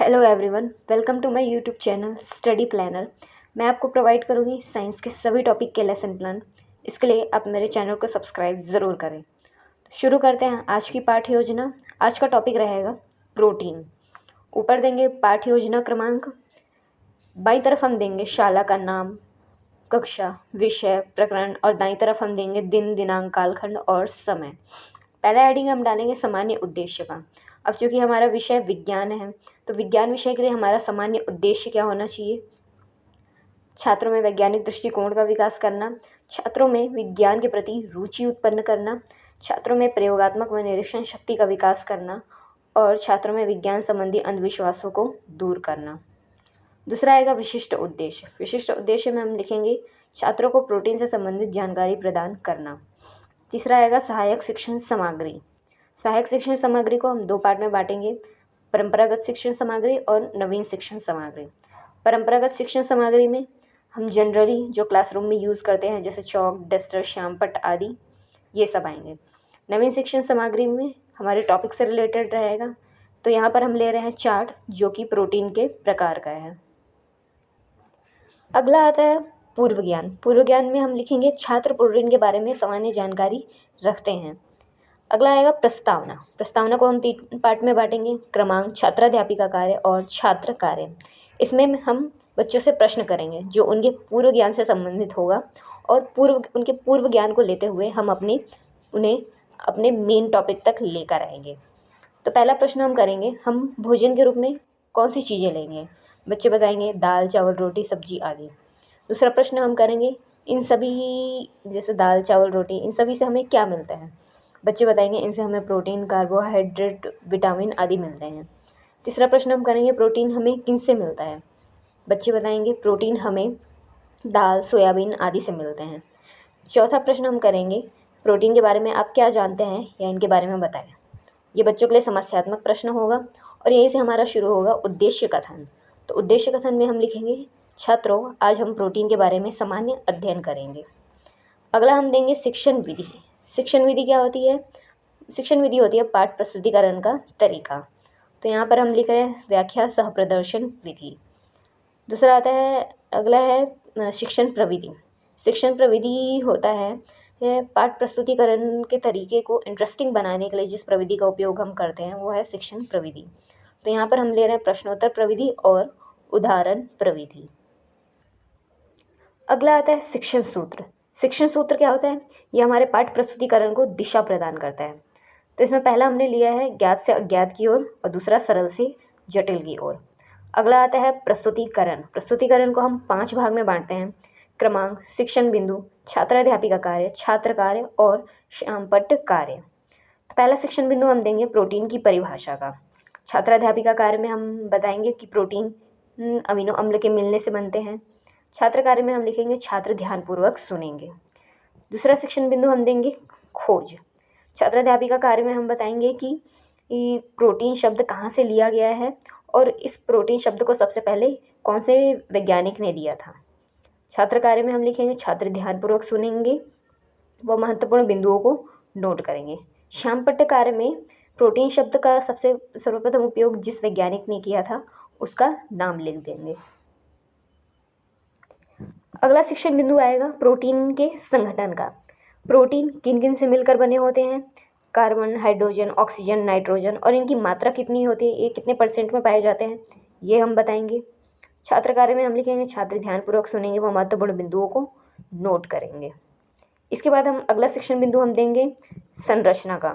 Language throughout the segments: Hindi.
Hello everyone, welcome to my YouTube channel study planner. मैं आपको प्रोवाइड करूँगी साइंस के सभी टॉपिक के लेसन प्लान। इसके लिए आप मेरे चैनल को सब्सक्राइब ज़रूर करें। तो शुरू करते हैं आज की पाठ्य योजना। आज का टॉपिक रहेगा प्रोटीन। ऊपर देंगे पाठ्य योजना क्रमांक, बाईं तरफ हम देंगे शाला का नाम, कक्षा, विषय, प्रकरण और दाईं तरफ हम देंगे दिन, दिनांक, कालखंड और समय। पहला हेडिंग हम डालेंगे सामान्य उद्देश्य का। अब चूंकि हमारा विषय विज्ञान है तो विज्ञान विषय के लिए हमारा सामान्य उद्देश्य क्या होना चाहिए? छात्रों में वैज्ञानिक दृष्टिकोण का विकास करना, छात्रों में विज्ञान के प्रति रुचि उत्पन्न करना, छात्रों में प्रयोगात्मक व निरीक्षण शक्ति का विकास करना और छात्रों में विज्ञान संबंधी अंधविश्वासों को दूर करना। दूसरा आएगा विशिष्ट उद्देश्य। विशिष्ट उद्देश्य में हम लिखेंगे छात्रों को प्रोटीन से संबंधित जानकारी प्रदान करना। तीसरा आएगा सहायक शिक्षण सामग्री। सहायक शिक्षण सामग्री को हम दो पार्ट में बांटेंगे, परंपरागत शिक्षण सामग्री और नवीन शिक्षण सामग्री। परंपरागत शिक्षण सामग्री में हम जनरली जो क्लासरूम में यूज़ करते हैं जैसे चौक, डस्टर, श्यामपट्ट आदि, ये सब आएंगे। नवीन शिक्षण सामग्री में हमारे टॉपिक से रिलेटेड रहेगा। तो यहाँ पर हम ले रहे हैं चार्ट जो कि प्रोटीन के प्रकार का है। अगला आता है पूर्व ज्ञान। पूर्व ज्ञान में हम लिखेंगे छात्र प्रोटीन के बारे में सामान्य जानकारी रखते हैं। अगला आएगा प्रस्तावना। प्रस्तावना को हम 3 पार्ट में बांटेंगे, क्रमांक, छात्राध्यापिका कार्य और छात्र कार्य। इसमें हम बच्चों से प्रश्न करेंगे जो उनके पूर्व ज्ञान से संबंधित होगा और उनके पूर्व ज्ञान को लेते हुए हम उन्हें अपने मेन टॉपिक तक लेकर आएंगे। तो पहला प्रश्न हम करेंगे, हम भोजन के रूप में कौन सी चीज़ें लेंगे? बच्चे बताएंगे दाल, चावल, रोटी, सब्जी आदि। दूसरा प्रश्न हम करेंगे, इन सभी जैसे दाल, चावल, रोटी, इन सभी से हमें क्या मिलता है? बच्चे बताएंगे इनसे हमें प्रोटीन, कार्बोहाइड्रेट, विटामिन आदि मिलते हैं। तीसरा प्रश्न हम करेंगे, प्रोटीन हमें किन से मिलता है? बच्चे बताएंगे प्रोटीन हमें दाल, सोयाबीन आदि से मिलते हैं। चौथा प्रश्न हम करेंगे, प्रोटीन के बारे में आप क्या जानते हैं या इनके बारे में बताएं। ये बच्चों के लिए समस्यात्मक प्रश्न होगा और यहीं से हमारा शुरू होगा उद्देश्य कथन। तो उद्देश्य कथन में हम लिखेंगे, छात्रों आज हम प्रोटीन के बारे में सामान्य अध्ययन करेंगे। अगला हम देंगे शिक्षण विधि। शिक्षण विधि क्या होती है? शिक्षण विधि होती है पाठ प्रस्तुतिकरण का तरीका। तो यहाँ पर हम लिख रहे हैं व्याख्या सह प्रदर्शन विधि। दूसरा आता है, अगला है शिक्षण प्रविधि। शिक्षण प्रविधि होता है पाठ प्रस्तुतिकरण के तरीके को इंटरेस्टिंग बनाने के लिए जिस प्रविधि का उपयोग हम करते हैं वो है शिक्षण प्रविधि। तो यहाँ पर हम ले रहे हैं प्रश्नोत्तर प्रविधि और उदाहरण प्रविधि। अगला आता है शिक्षण सूत्र। शिक्षण सूत्र क्या होता है? ये हमारे पाठ प्रस्तुतिकरण को दिशा प्रदान करता है। तो इसमें पहला हमने लिया है ज्ञात से अज्ञात की ओर और दूसरा सरल से जटिल की ओर। अगला आता है प्रस्तुतिकरण। प्रस्तुतिकरण को हम 5 भाग में बांटते हैं, क्रमांक, शिक्षण बिंदु, छात्राध्यापिका कार्य, छात्र कार्य और श्यामपट्ट कार्य। तो पहला शिक्षण बिंदु हम देंगे प्रोटीन की परिभाषा का। छात्राध्यापिका कार्य में हम बताएंगे कि प्रोटीन अमीनो अम्ल के मिलने से बनते हैं। छात्र कार्य में हम लिखेंगे छात्र ध्यानपूर्वक सुनेंगे। दूसरा शिक्षण बिंदु हम देंगे खोज। छात्राध्यापिका कार्य में हम बताएंगे कि प्रोटीन शब्द कहाँ से लिया गया है और इस प्रोटीन शब्द को सबसे पहले कौन से वैज्ञानिक ने दिया था। छात्र कार्य में हम लिखेंगे छात्र ध्यानपूर्वक सुनेंगे व महत्वपूर्ण बिंदुओं को नोट करेंगे। श्यामपट्ट कार्य में प्रोटीन शब्द का सबसे सर्वप्रथम उपयोग जिस वैज्ञानिक ने किया था उसका नाम लिख देंगे। अगला शिक्षण बिंदु आएगा प्रोटीन के संगठन का। प्रोटीन किन किन से मिलकर बने होते हैं? कार्बन, हाइड्रोजन, ऑक्सीजन, नाइट्रोजन, और इनकी मात्रा कितनी होती है, ये कितने % में पाए जाते हैं, ये हम बताएंगे। छात्र कार्य में हम लिखेंगे छात्र ध्यानपूर्वक सुनेंगे व महत्वपूर्ण बिंदुओं को नोट करेंगे। इसके बाद हम अगला शिक्षण बिंदु हम देंगे संरचना का।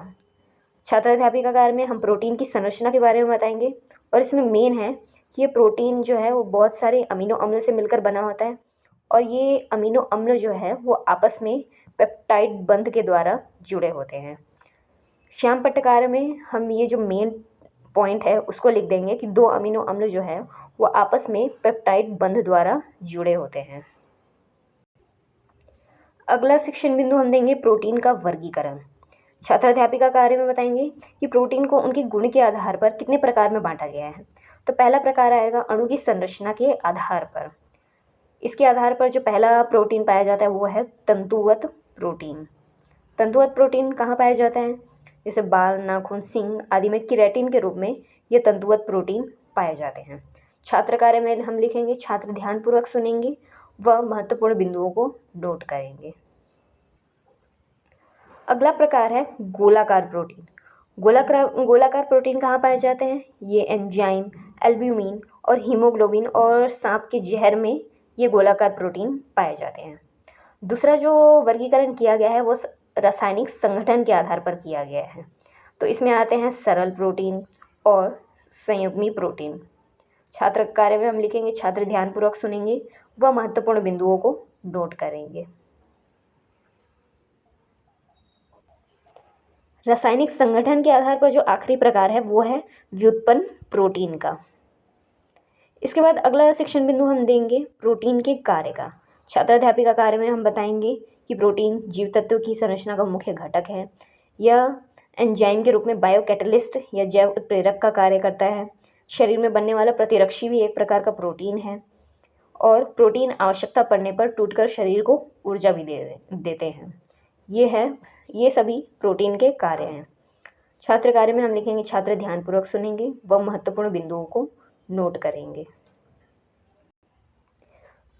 छात्राध्यापिका कार्य में हम प्रोटीन की संरचना के बारे में बताएंगे और इसमें मेन है कि ये प्रोटीन जो है वो बहुत सारे अमीनो अम्ल से मिलकर बना होता है और ये अमीनो अम्ल जो है वो आपस में पेप्टाइड बंध के द्वारा जुड़े होते हैं। श्यामपट्ट कार्य में हम ये जो मेन पॉइंट है उसको लिख देंगे कि 2 अमीनो अम्ल जो है वो आपस में पेप्टाइड बंध द्वारा जुड़े होते हैं। अगला शिक्षण बिंदु हम देंगे प्रोटीन का वर्गीकरण। छात्राध्यापिका कार्य में बताएंगे कि प्रोटीन को उनके गुण के आधार पर कितने प्रकार में बांटा गया है। तो पहला प्रकार आएगा अणु की संरचना के आधार पर। इसके आधार पर जो पहला प्रोटीन पाया जाता है वो है तंतुवत प्रोटीन। तंतुवत प्रोटीन कहाँ पाया जाता है? जैसे बाल, नाखून, सींग आदि में केराटिन के रूप में ये तंतुवत प्रोटीन पाए जाते हैं। छात्र कार्य में हम लिखेंगे छात्र ध्यानपूर्वक सुनेंगे व महत्वपूर्ण बिंदुओं को नोट करेंगे। अगला प्रकार है गोलाकार प्रोटीन। गोलाकार प्रोटीन कहाँ पाए जाते हैं? ये एंजाइम, एल्ब्यूमिन और हीमोग्लोबिन और सांप के जहर में ये गोलाकार प्रोटीन पाए जाते हैं। दूसरा जो वर्गीकरण किया गया है वो रासायनिक संगठन के आधार पर किया गया है। तो इसमें आते हैं सरल प्रोटीन और संयुग्मी प्रोटीन। छात्र कार्य में हम लिखेंगे छात्र ध्यानपूर्वक सुनेंगे व महत्वपूर्ण बिंदुओं को नोट करेंगे। रासायनिक संगठन के आधार पर जो आखिरी प्रकार है वो है व्युत्पन्न प्रोटीन का। इसके बाद अगला शिक्षण बिंदु हम देंगे प्रोटीन के कार्य का। छात्राध्यापिका कार्य में हम बताएंगे कि प्रोटीन जीव तत्व की संरचना का मुख्य घटक है। यह एंजाइम के रूप में बायोकैटलिस्ट या जैव उत्प्रेरक का कार्य करता है। शरीर में बनने वाला प्रतिरक्षी भी एक प्रकार का प्रोटीन है और प्रोटीन आवश्यकता पड़ने पर टूटकर शरीर को ऊर्जा भी देते हैं। ये सभी प्रोटीन के कार्य हैं। छात्र कार्य में हम लिखेंगे छात्र ध्यानपूर्वक सुनेंगे व महत्वपूर्ण बिंदुओं को नोट करेंगे।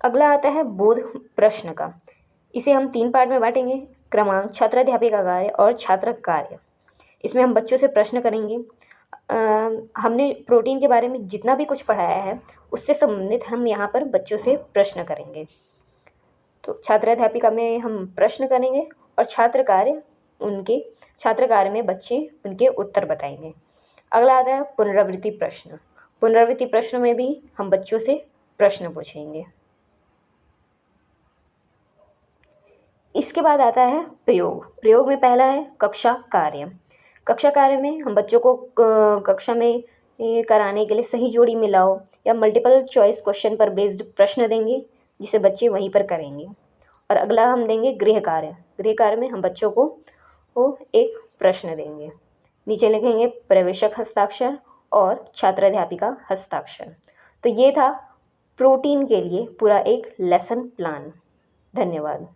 अगला आता है बोध प्रश्न का। इसे हम 3 पार्ट में बांटेंगे, क्रमांक, छात्राध्यापिका कार्य और छात्र कार्य। इसमें हम बच्चों से प्रश्न करेंगे। हमने प्रोटीन के बारे में जितना भी कुछ पढ़ाया है उससे संबंधित हम यहाँ पर बच्चों से प्रश्न करेंगे। तो छात्राध्यापिका में हम प्रश्न करेंगे और छात्र कार्य में बच्चे उनके उत्तर बताएंगे। अगला आता है पुनरावृत्ति प्रश्न। पुनरावृत्ति प्रश्न में भी हम बच्चों से प्रश्न पूछेंगे। इसके बाद आता है प्रयोग। प्रयोग में पहला है कक्षा कार्य। कक्षा कार्य में हम बच्चों को कक्षा में कराने के लिए सही जोड़ी मिलाओ या मल्टीपल चॉइस क्वेश्चन पर बेस्ड प्रश्न देंगे जिसे बच्चे वहीं पर करेंगे। और अगला हम देंगे गृह कार्य। गृह कार्य में हम बच्चों को एक प्रश्न देंगे। नीचे लिखेंगे प्रवेशक हस्ताक्षर और छात्राध्यापिका हस्ताक्षर। तो ये था प्रोटीन के लिए पूरा एक लेसन प्लान। धन्यवाद।